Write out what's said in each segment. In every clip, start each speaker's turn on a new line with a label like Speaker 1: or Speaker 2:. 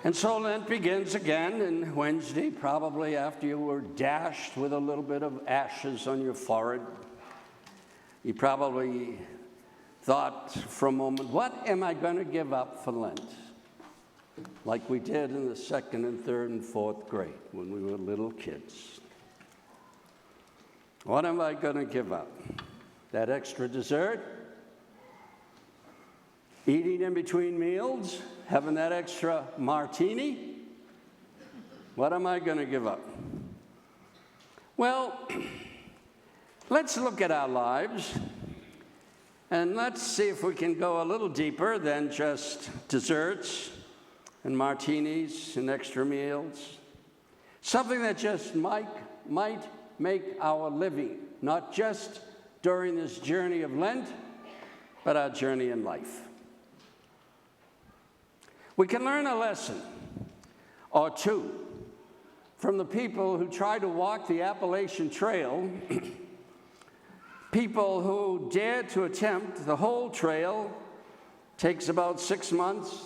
Speaker 1: And so Lent begins again, and Wednesday, probably after you were dashed with a little bit of ashes on your forehead, you probably thought for a moment, what am I going to give up for Lent? Like we did in the second and third and fourth grade when we were little kids. What am I going to give up? That extra dessert? Eating in between meals? Having that extra martini? What am I going to give up? Well, let's look at our lives and let's see if we can go a little deeper than just desserts and martinis and extra meals. Something that just might make our living, not just during this journey of Lent, but our journey in life. We can learn a lesson or two from the people who tried to walk the Appalachian Trail, people who dared to attempt the whole trail, takes about 6 months,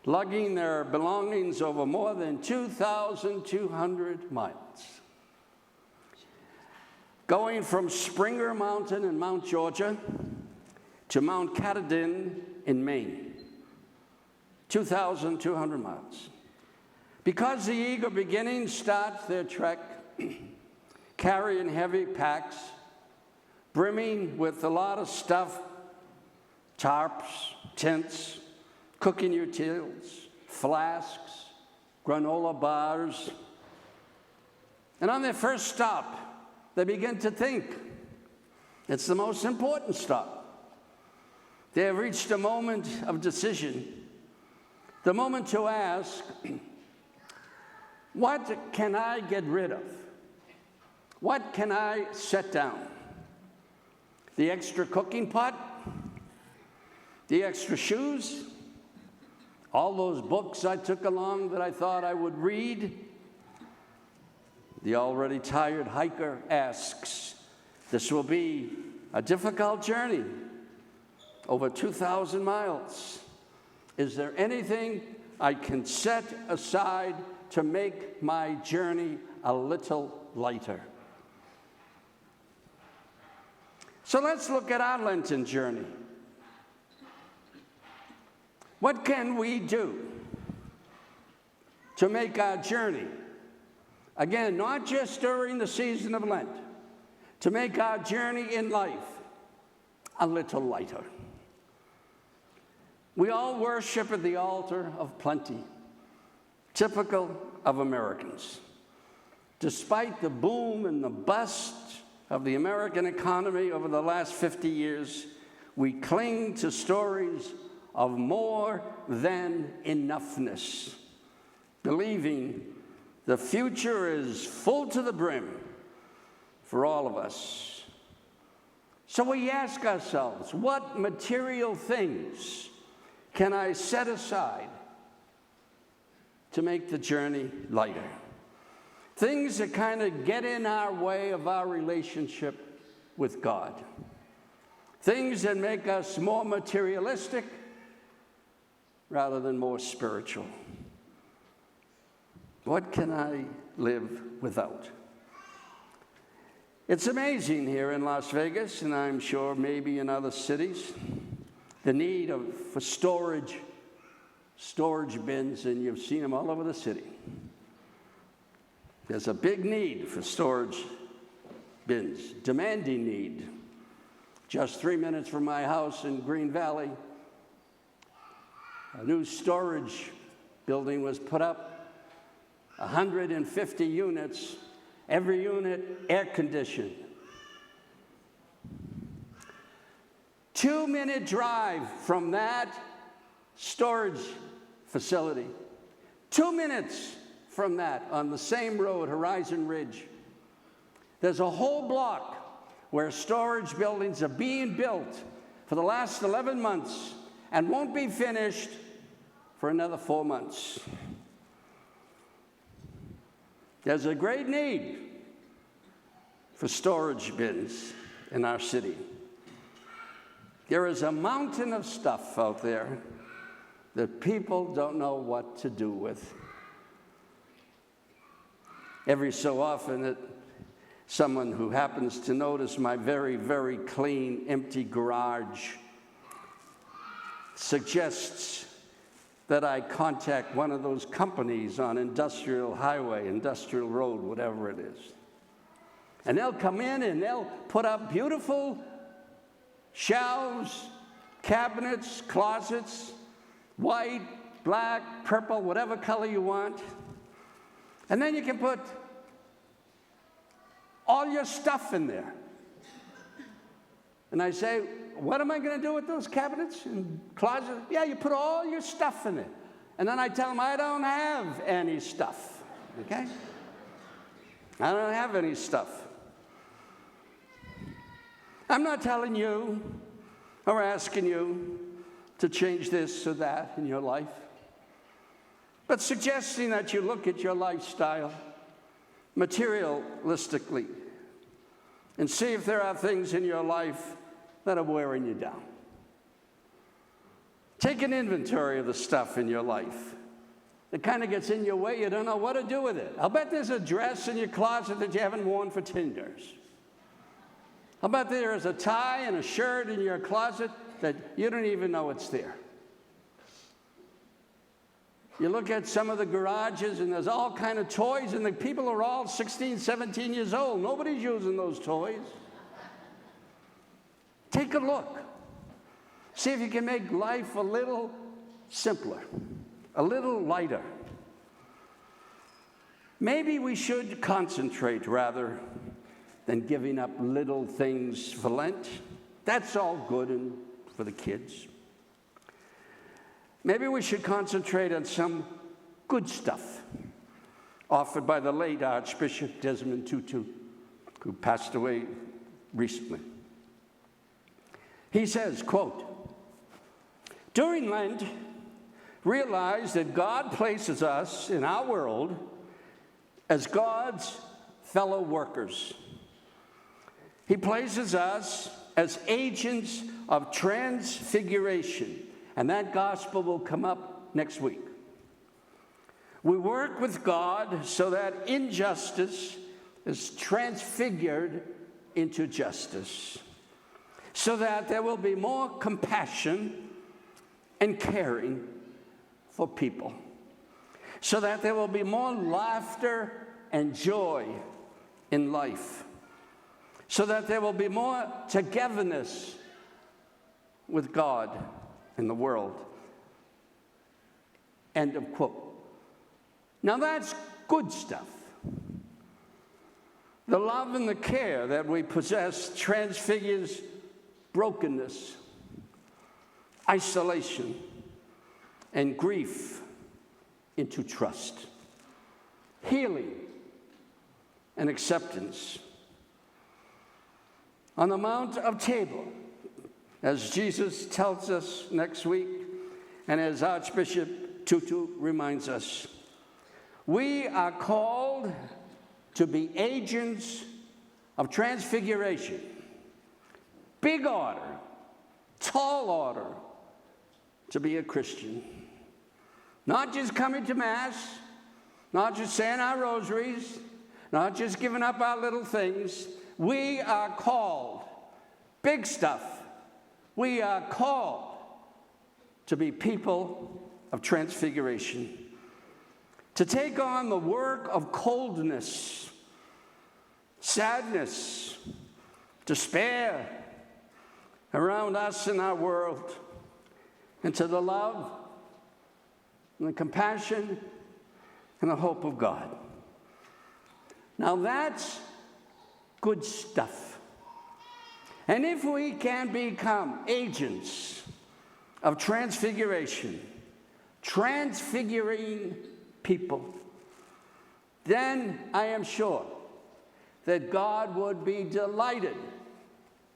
Speaker 1: lugging their belongings over more than 2,200 miles. Going from Springer Mountain in Mount Georgia to Mount Katahdin in Maine. 2,200 miles. Because the eager beginnings start their trek, carrying heavy packs, brimming with a lot of stuff, tarps, tents, cooking utensils, flasks, granola bars. And on their first stop, they begin to think. It's the most important stop. They have reached a moment of decision. The moment to ask, what can I get rid of? What can I set down? The extra cooking pot? The extra shoes? All those books I took along that I thought I would read? The already tired hiker asks, this will be a difficult journey, over 2,000 miles. Is there anything I can set aside to make my journey a little lighter? So let's look at our Lenten journey. What can we do to make our journey, again, not just during the season of Lent, to make our journey in life a little lighter? We all worship at the altar of plenty, typical of Americans. Despite the boom and the bust of the American economy over the last 50 years, we cling to stories of more than enoughness, believing the future is full to the brim for all of us. So we ask ourselves, what material things can I set aside to make the journey lighter? Things that kind of get in our way of our relationship with God. Things that make us more materialistic rather than more spiritual. What can I live without? It's amazing here in Las Vegas, and I'm sure maybe in other cities, the need for storage bins, and you've seen them all over the city. There's a big need for storage bins, demanding need. Just 3 minutes from my house in Green Valley, a new storage building was put up, 150 units, every unit air-conditioned. 2-minute drive from that storage facility. 2 minutes from that on the same road, Horizon Ridge. There's a whole block where storage buildings are being built for the last 11 months and won't be finished for another 4 months. There's a great need for storage bins in our city. There is a mountain of stuff out there that people don't know what to do with. Every so often, someone who happens to notice my very, very clean, empty garage suggests that I contact one of those companies on Industrial Highway, Industrial Road, whatever it is. And they'll come in and they'll put up beautiful shelves, cabinets, closets, white, black, purple, whatever color you want. And then you can put all your stuff in there. And I say, what am I going to do with those cabinets and closets? Yeah, you put all your stuff in it. And then I tell them, I don't have any stuff, okay? I don't have any stuff. I'm not telling you or asking you to change this or that in your life, but suggesting that you look at your lifestyle materialistically and see if there are things in your life that are wearing you down. Take an inventory of the stuff in your life that kind of gets in your way. You don't know what to do with it. I'll bet there's a dress in your closet that you haven't worn for 10 years. I'll bet there is a tie and a shirt in your closet that you don't even know it's there. You look at some of the garages and there's all kind of toys and the people are all 16, 17 years old. Nobody's using those toys. Take a look. See if you can make life a little simpler, a little lighter. Maybe we should concentrate rather than giving up little things for Lent. That's all good and for the kids. Maybe we should concentrate on some good stuff offered by the late Archbishop Desmond Tutu, who passed away recently. He says, quote, "During Lent, realize that God places us in our world as God's fellow workers. He places us as agents of transfiguration." And that gospel will come up next week. We work with God so that injustice is transfigured into justice, so that there will be more compassion and caring for people, so that there will be more laughter and joy in life, so that there will be more togetherness with God in the world. End of quote. Now that's good stuff. The love and the care that we possess transfigures brokenness, isolation, and grief into trust, healing, and acceptance. On the Mount of Tabor, as Jesus tells us next week, and as Archbishop Tutu reminds us, we are called to be agents of transfiguration. Big order, tall order to be a Christian. Not just coming to Mass, not just saying our rosaries, not just giving up our little things. We are called, big stuff. We are called to be people of transfiguration, to take on the work of coldness, sadness, despair around us and our world, and to the love and the compassion and the hope of God. Now that's good stuff. And if we can become agents of transfiguration, transfiguring people, then I am sure that God would be delighted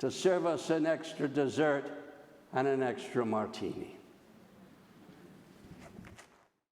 Speaker 1: to serve us an extra dessert and an extra martini.